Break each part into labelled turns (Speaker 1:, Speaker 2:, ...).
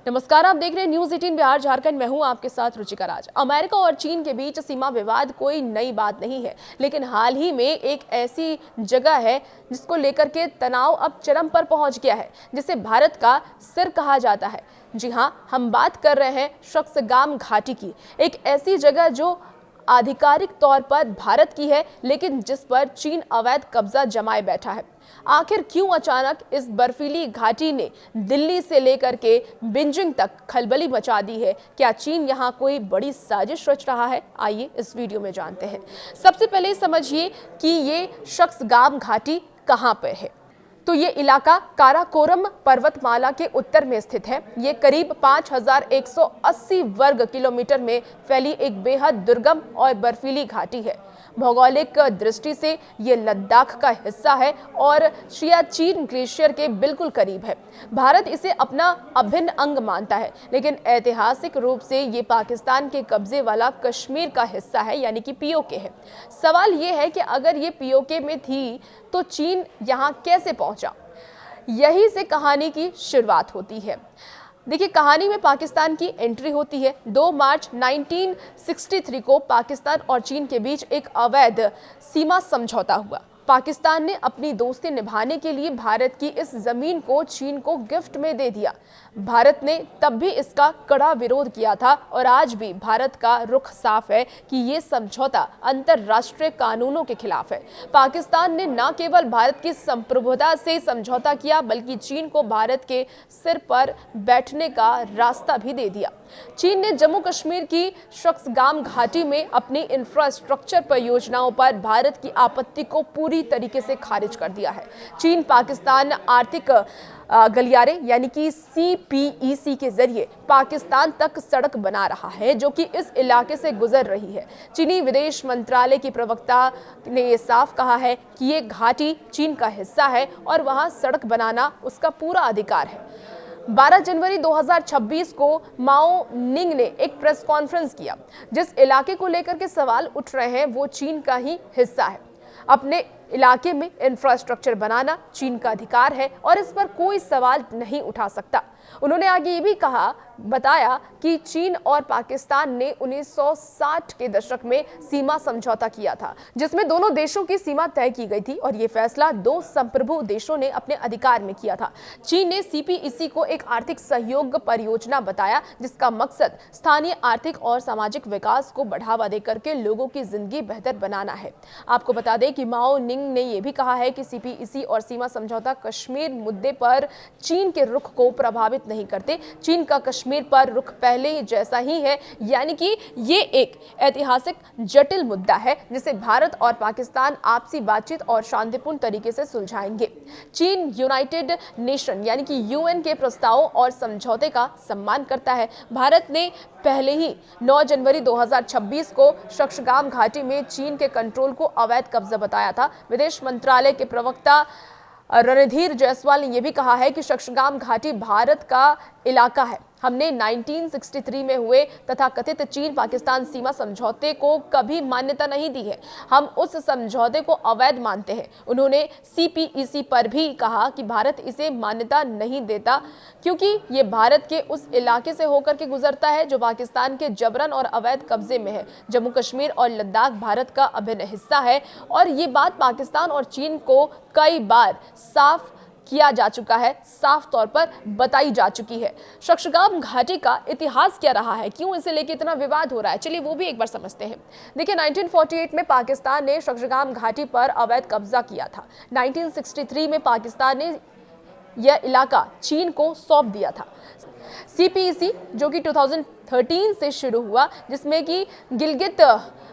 Speaker 1: नमस्कार, आप देख रहे हैं न्यूज 18 बिहार झारखंड। मैं हूं आपके साथ रुचिका राज। अमेरिका और चीन के बीच सीमा विवाद कोई नई बात नहीं है, लेकिन हाल ही में एक ऐसी जगह है जिसको लेकर के तनाव अब चरम पर पहुंच गया है, जिसे भारत का सिर कहा जाता है। जी हां, हम बात कर रहे हैं शक्सगाम घाटी की, एक ऐसी जगह जो आधिकारिक तौर पर भारत की है, लेकिन जिस पर चीन अवैध कब्जा जमाए बैठा है। आखिर क्यों अचानक इस बर्फीली घाटी ने दिल्ली से लेकर के बीजिंग तक खलबली मचा दी है? क्या चीन यहां कोई बड़ी साजिश रच रहा है? आइए इस वीडियो में जानते हैं। सबसे पहले समझिए कि ये शक्सगाम घाटी कहां पे है। तो ये इलाका काराकोरम पर्वतमाला के उत्तर में स्थित है। ये करीब 5180 वर्ग किलोमीटर में फैली एक बेहद दुर्गम और बर्फीली घाटी है। भौगोलिक दृष्टि से ये लद्दाख का हिस्सा है और सियाचिन ग्लेशियर के बिल्कुल करीब है। भारत इसे अपना अभिन्न अंग मानता है, लेकिन ऐतिहासिक रूप से ये पाकिस्तान के कब्जे वाला कश्मीर का हिस्सा है, यानी कि पीओके है। सवाल ये है कि अगर ये पीओके में थी तो चीन यहाँ कैसे पहुंचा? यही से कहानी की शुरुआत होती है। देखिए, कहानी में पाकिस्तान की एंट्री होती है। 2 मार्च 1963 को पाकिस्तान और चीन के बीच एक अवैध सीमा समझौता हुआ। पाकिस्तान ने अपनी दोस्ती निभाने के लिए भारत की इस जमीन को चीन को गिफ्ट में दे दिया। भारत ने तब भी इसका कड़ा विरोध किया था और आज भी भारत का रुख साफ है कि ये समझौता अंतर्राष्ट्रीय कानूनों के खिलाफ है। पाकिस्तान ने न केवल भारत की संप्रभुता से समझौता किया, बल्कि चीन को भारत के सिर पर बैठने का रास्ता भी दे दिया। चीन ने जम्मू कश्मीर की शक्सगाम घाटी में अपनी इंफ्रास्ट्रक्चर परियोजनाओं पर भारत की आपत्ति को पूरी तरीके से खारिज कर दिया है। चीन पाकिस्तान आर्थिक गलियारे यानी कि CPEC के जरिए पाकिस्तान तक सड़क बना रहा है, जो कि इस इलाके से गुजर रही है। चीनी विदेश मंत्रालय की प्रवक्ता ने यह साफ कहा है कि ये घाटी चीन का हिस्सा है और वहां सड़क बनाना उसका पूरा अधिकार है। 12 जनवरी 2026 को माओ निंग ने एक प्रेस कॉन्फ्रेंस किया। जिस इलाके को लेकर के सवाल उठ रहे हैं वो चीन का ही हिस्सा है। अपने इलाके में इंफ्रास्ट्रक्चर बनाना चीन का अधिकार है और इस पर कोई सवाल नहीं उठा सकता। उन्होंने आगे ये भी बताया कि चीन और पाकिस्तान ने 1960 के दशक में सीमा समझौता किया था, जिसमें दोनों देशों की सीमा तय की गई थी और ये फैसला 2 संप्रभु देशों ने अपने अधिकार में किया था। चीन ने CPEC को एक आर्थिक सहयोग परियोजना बताया, जिसका मकसद स्थानीय आर्थिक और सामाजिक विकास को बढ़ावा देकर के लोगों की जिंदगी बेहतर बनाना है। आपको बता दें कि माओ निंग ने यह भी कहा है कि CPEC और सीमा समझौता कश्मीर मुद्दे पर चीन के रुख को प्रभावित नहीं करते। चीन का कश्मीर पर रुख पहले जैसा ही है, यानी कि ये एक ऐतिहासिक जटिल मुद्दा है जिसे भारत और पाकिस्तान आपसी बातचीत और शांतिपूर्ण तरीके से सुलझाएंगे। चीन यूनाइटेड नेशन यानी कि UN के प्रस्तावों और समझौते का सम्मान करता है। भारत ने पहले ही 9 जनवरी 2026 को शक्सगाम घाटी में चीन के कंट्रोल को अवैध कब्जा बताया था। विदेश मंत्रालय के प्रवक्ता रणधीर जायसवाल ने यह भी कहा है कि शक्सगाम घाटी भारत का इलाका है। हमने 1963 में हुए तथा कथित चीन पाकिस्तान सीमा समझौते को कभी मान्यता नहीं दी है। हम उस समझौते को अवैध मानते हैं। उन्होंने CPEC पर भी कहा कि भारत इसे मान्यता नहीं देता, क्योंकि ये भारत के उस इलाके से होकर के गुजरता है जो पाकिस्तान के जबरन और अवैध कब्जे में है। जम्मू कश्मीर और लद्दाख भारत का अभिन्न हिस्सा है और ये बात पाकिस्तान और चीन को कई बार साफ किया जा चुका है, साफ तौर पर बताई जा चुकी है। शक्सगाम घाटी का इतिहास क्या रहा है, क्यों इसे लेकर इतना विवाद हो रहा है, चलिए वो भी एक बार समझते हैं। देखिए, 1948 में पाकिस्तान ने शक्सगाम घाटी पर अवैध कब्जा किया था। 1963 में पाकिस्तान ने यह इलाका चीन को सौंप दिया था। CPEC जो कि 2013 से शुरू हुआ, जिसमें कि गिलगित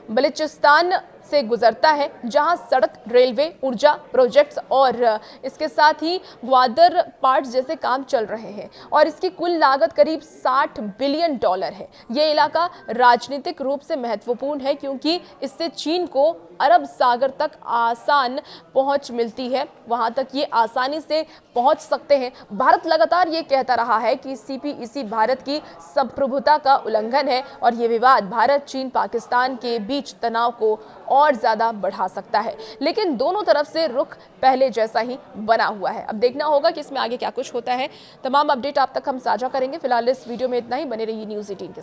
Speaker 1: बलूचिस्तान से गुजरता है, जहां सड़क, रेलवे, ऊर्जा प्रोजेक्ट्स और इसके साथ ही ग्वादर पार्ट जैसे काम चल रहे हैं और इसकी कुल लागत करीब $60 बिलियन है। यह इलाका राजनीतिक रूप से महत्वपूर्ण है क्योंकि इससे चीन को अरब सागर तक आसान पहुंच मिलती है, वहां तक ये आसानी से पहुंच सकते हैं। भारत लगातार ये कहता रहा है कि CPEC भारत की संप्रभुता का उल्लंघन है और ये विवाद भारत, चीन, पाकिस्तान के बीच तनाव को और ज्यादा बढ़ा सकता है। लेकिन दोनों तरफ से रुख पहले जैसा ही बना हुआ है। अब देखना होगा कि इसमें आगे क्या कुछ होता है। तमाम अपडेट आप तक हम साझा करेंगे। फिलहाल इस वीडियो में इतना ही। बने रहिए न्यूज़ 18 के